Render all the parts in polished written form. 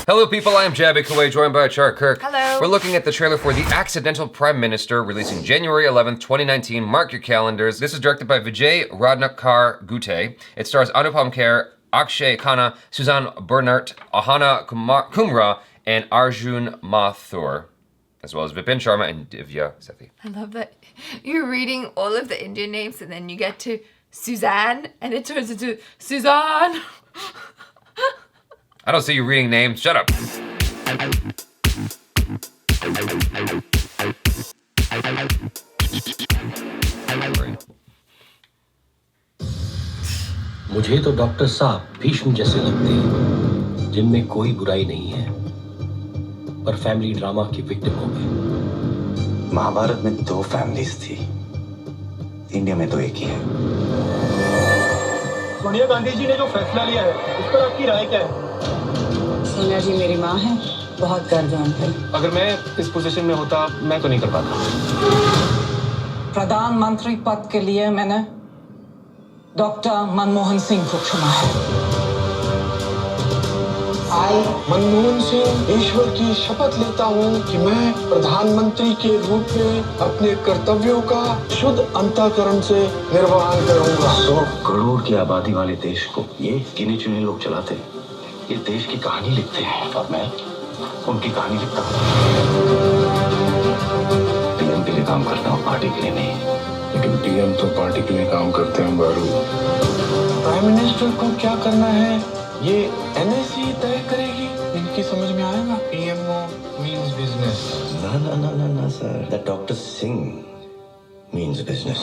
Hello people, I am Jaby KOAY, joined by ACHARA KIRK. Hello. We're looking at the trailer for The Accidental Prime Minister, releasing January 11th, 2019. Mark your calendars. This is directed by Vijay Radnakar Gute. It stars Anupam Kher, Akshay Khanna, Suzanne Bernert, Ahana Kumra, and Arjun Mathur, as well as Vipin Sharma and Divya Sethi. I love that you're reading all of the Indian names and then you get to Suzanne and it turns into Suzanne. I don't see you reading names. Shut up. मुझे तो doctor साहब भीष्म जैसे लगते हैं, जिनमें कोई बुराई नहीं है, पर फैमिली ड्रामा की विक्टिम हो गए। महाभारत में 2 फैमिलीज थी, इंडिया में तो एक ही है। सोनिया गांधी जी ने जो फैसला लिया है, उस पर आपकी राय क्या है? सोनिया जी मेरी माँ है, बहुत गर्ववान है। अगर मैं इस पोजीशन में होता, मैं तो नहीं कर पाता। प्रधानमंत्री पद के लिए मैंने डॉक्टर मनमोहन सिंह को चुना है। मनमोहन सिंह ईश्वर की शपथ लेता हूँ कि मैं प्रधानमंत्री के रूप में अपने कर्तव्यों का शुद्ध अंतःकरण से निर्वहन करूंगा। 100 करोड़ की आबादी वाले देश को ये गिने चुने लोग चलाते हैं। ये देश की कहानी लिखते हैं और मैं उनकी कहानी लिखता हूँ। पीएम के लिए काम करता हूँ, पार्टी के लिए नहीं। लेकिन पीएम तो पार्टी के लिए काम करते हैं बारू। प्राइम मिनिस्टर को क्या करना है, ये एनएससी तय करेगी। इनकी समझ में आएगा। PMO means business. ना sir, that doctor Singh means business.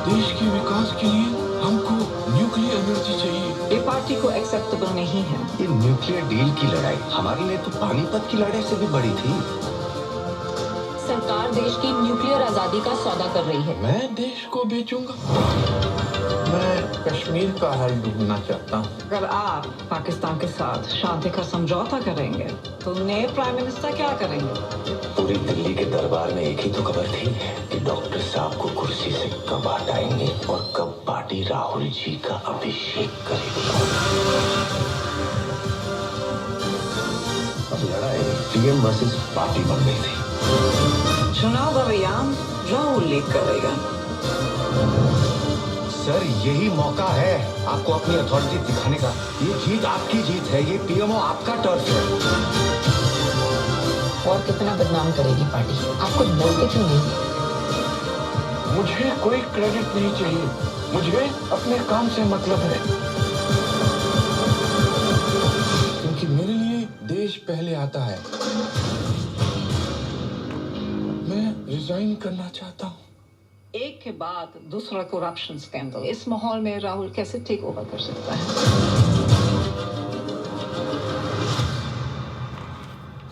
देश के विकास के लिए हमको न्यूक्लियर एनर्जी चाहिए। ये पार्टी को एक्सेप्टेबल नहीं है। ये न्यूक्लियर डील की लड़ाई हमारे लिए तो पानीपत की लड़ाई से भी बड़ी थी। सरकार देश की न्यूक्लियर आजादी का सौदा कर रही है। मैं देश को बेचूंगा। मैं कश्मीर का हल ढूंढना चाहता हूँ। अगर आप पाकिस्तान के साथ शांति का समझौता करेंगे तो नए प्राइम मिनिस्टर क्या करेंगे? पूरी दिल्ली के दरबार में एक ही तो खबर थी कि डॉक्टर साहब को कुर्सी से कब हटाएंगे और कब पार्टी राहुल जी का अभिषेक करेगी। अब लड़ाई पीएम वर्सेस पार्टी बन गई थी। चुनाव अभियान राहुल लीड करेगा। सर यही मौका है आपको अपनी अथॉरिटी दिखाने का। ये जीत आपकी जीत है, ये पीएमओ आपका टर्फ है। और कितना बदनाम करेगी पार्टी? आप कुछ बोलते क्यों नहीं? मुझे कोई क्रेडिट नहीं चाहिए, मुझे अपने काम से मतलब है। क्योंकि मेरे लिए देश पहले आता है। मैं रिजाइन करना चाहता हूँ। एक के बाद दूसरा करप्शन स्कैंडल। इस माहौल में राहुल कैसे टेक ओवर कर सकता है?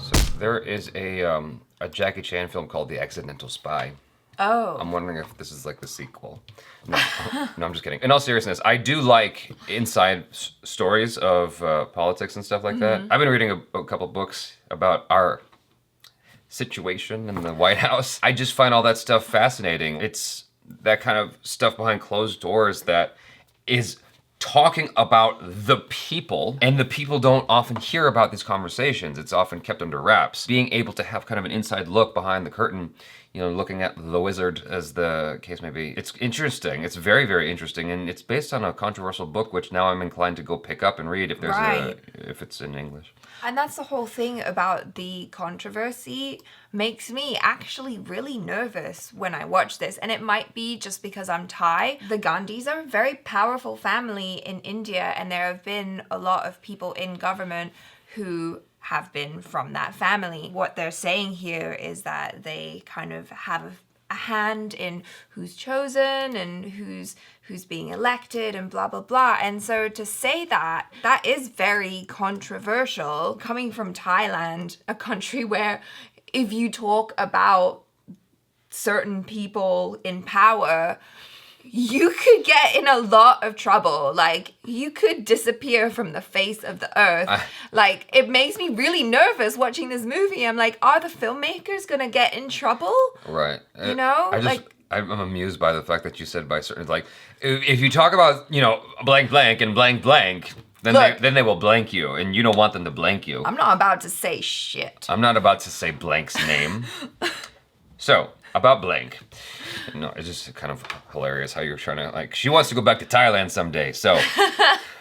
So there is a Jackie Chan film called The Accidental Spy. Oh. I'm wondering if this is like the sequel. No, no, I'm just kidding. In all seriousness, I do like inside stories of politics and stuff like that. I've been reading a couple books about our situation in the White House. I just find all that stuff fascinating. It's that kind of stuff behind closed doors that is talking about the people, and the people don't often hear about these conversations. It's often kept under wraps. Being able to have kind of an inside look behind the curtain, you know, looking at the wizard, as the case may be, it's interesting. It's very, very interesting, and it's based on a controversial book, which now I'm inclined to go pick up and read if there's if it's in English. And that's the whole thing about the controversy. Makes me actually really nervous when I watch this. And it might be just because I'm Thai. The Gandhis are a very powerful family in India, and there have been a lot of people in government who have been from that family. What they're saying here is that they kind of have a hand in who's chosen and who's being elected and blah blah blah. And so to say that is very controversial coming from Thailand, a country where if you talk about certain people in power, you could get in a lot of trouble. Like, you could disappear from the face of the earth. Like, it makes me really nervous watching this movie. I'm like, are the filmmakers gonna get in trouble? Right. You know? I'm amused by the fact that you said by certain, like, if you talk about, you know, blank blank and blank blank, Then they will blank you, and you don't want them to blank you. I'm not about to say shit. I'm not about to say blank's name. So, about blank. No, it's just kind of hilarious how you're trying to, like, she wants to go back to Thailand someday. So,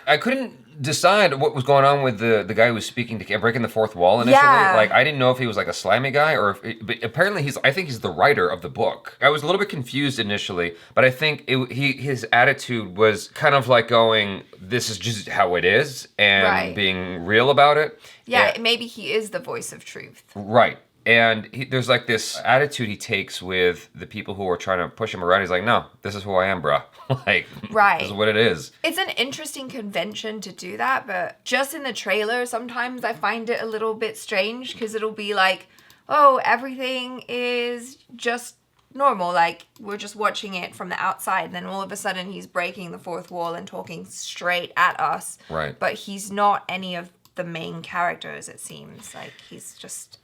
I couldn't decide what was going on with the guy who was speaking to breaking the fourth wall initially. Yeah. Like, I didn't know if he was like a slimy guy or if, but apparently I think he's the writer of the book. I was a little bit confused initially, but I think his attitude was kind of like going, this is just how it is, and being real about it. Yeah, and, maybe he is the voice of truth. Right. And there's like this attitude he takes with the people who are trying to push him around. He's like, no, this is who I am, bro. Like, this is what it is. It's an interesting convention to do that, but just in the trailer, sometimes I find it a little bit strange because it'll be like, oh, everything is just normal. Like, we're just watching it from the outside. And then all of a sudden he's breaking the fourth wall and talking straight at us. Right. But he's not any of the main characters, it seems. Like, he's just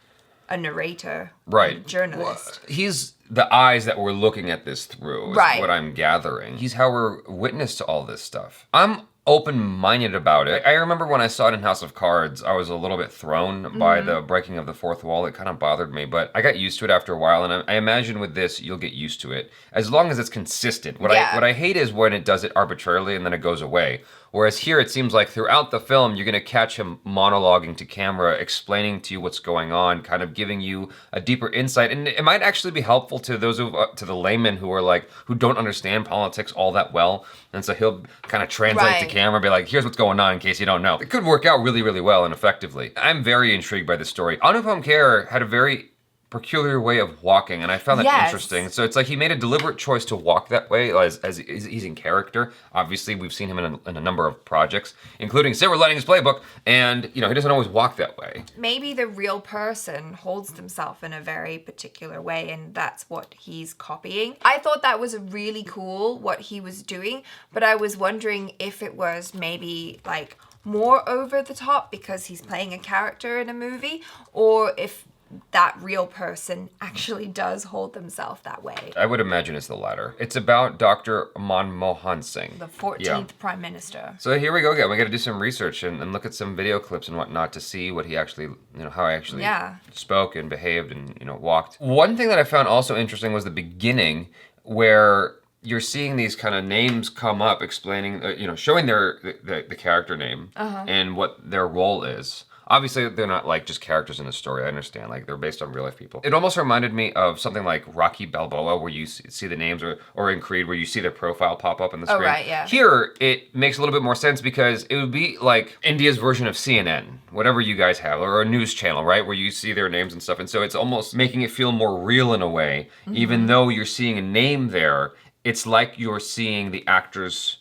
a narrator, right? A journalist. Well, he's the eyes that we're looking at this through, is what I'm gathering. He's how we're witness to all this stuff. I'm open-minded about it. I remember when I saw it in House of Cards, I was a little bit thrown by the breaking of the fourth wall. It kind of bothered me, but I got used to it after a while, and I imagine with this, you'll get used to it, as long as it's consistent. What I hate is when it does it arbitrarily and then it goes away. Whereas here, it seems like throughout the film, you're going to catch him monologuing to camera, explaining to you what's going on, kind of giving you a deeper insight. And it might actually be helpful to those to the laymen who are like, who don't understand politics all that well. And so he'll kind of translate to camera, be like, here's what's going on in case you don't know. It could work out really, really well and effectively. I'm very intrigued by this story. Anupam Kher had a very peculiar way of walking, and I found that interesting. So it's like he made a deliberate choice to walk that way as he's in character. Obviously, we've seen him in a number of projects, including Silver Linings Playbook, and, you know, he doesn't always walk that way. Maybe the real person holds himself in a very particular way, and that's what he's copying. I thought that was really cool, what he was doing, but I was wondering if it was maybe, like, more over the top because he's playing a character in a movie, or if that real person actually does hold themselves that way. I would imagine it's the latter. It's about Dr. Manmohan Singh. The 14th Prime Minister. So here we go again. We got to do some research and look at some video clips and whatnot to see what he actually, you know, how he actually spoke and behaved and, you know, walked. One thing that I found also interesting was the beginning, where you're seeing these kind of names come up explaining, you know, showing the character name and what their role is. Obviously, they're not like just characters in the story. I understand, like they're based on real life people. It almost reminded me of something like Rocky Balboa, where you see the names, or in Creed, where you see their profile pop up on the screen. Oh, right, yeah. Here, it makes a little bit more sense because it would be like India's version of CNN, whatever you guys have, or a news channel, right, where you see their names and stuff. And so it's almost making it feel more real in a way, even though you're seeing a name there. It's like you're seeing the actors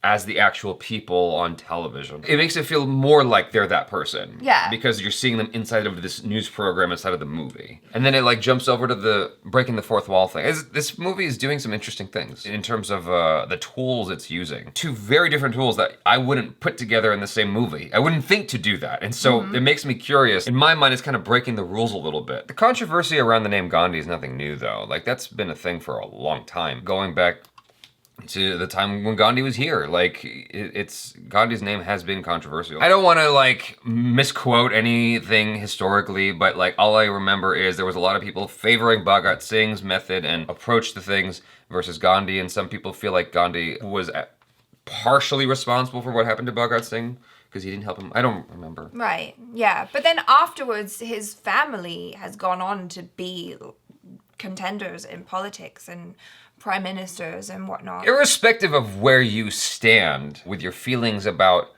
as the actual people on television. It makes it feel more like they're that person. Yeah. Because you're seeing them inside of this news program, inside of the movie. And then it like jumps over to the breaking the fourth wall thing. This movie is doing some interesting things in terms of the tools it's using. Two very different tools that I wouldn't put together in the same movie. I wouldn't think to do that. And so it makes me curious. In my mind, it's kind of breaking the rules a little bit. The controversy around the name Gandhi is nothing new though. Like that's been a thing for a long time. Going back to the time when Gandhi was here. Like, it's Gandhi's name has been controversial. I don't want to, like, misquote anything historically, but, like, all I remember is there was a lot of people favoring Bhagat Singh's method and approach to things versus Gandhi, and some people feel like Gandhi was partially responsible for what happened to Bhagat Singh, because he didn't help him. I don't remember. Right, yeah. But then afterwards, his family has gone on to be contenders in politics and prime ministers and whatnot. Irrespective of where you stand with your feelings about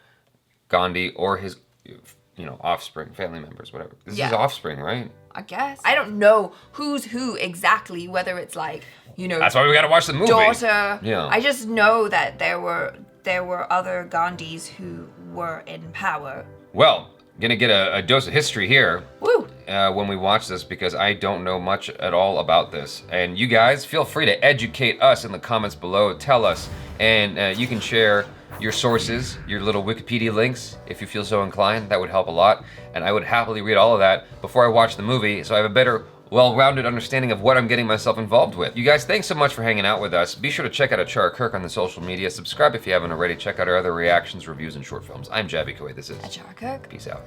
Gandhi or his, you know, offspring, family members, whatever. This is his offspring, right? I guess. I don't know who's who exactly, whether it's like, you know, that's why we gotta watch the movie. Daughter. Yeah. I just know that there were other Gandhis who were in power. Well, gonna get a dose of history here. Woo! When we watch this, because I don't know much at all about this. And you guys, feel free to educate us in the comments below. Tell us, and you can share your sources, your little Wikipedia links, if you feel so inclined. That would help a lot, and I would happily read all of that before I watch the movie, so I have a better well-rounded understanding of what I'm getting myself involved with. You guys, thanks so much for hanging out with us. Be sure to check out ACHARA KIRK on the social media. Subscribe if you haven't already. Check out our other reactions, reviews, and short films. I'm Jaby KOAY. This is ACHARA KIRK. Peace out.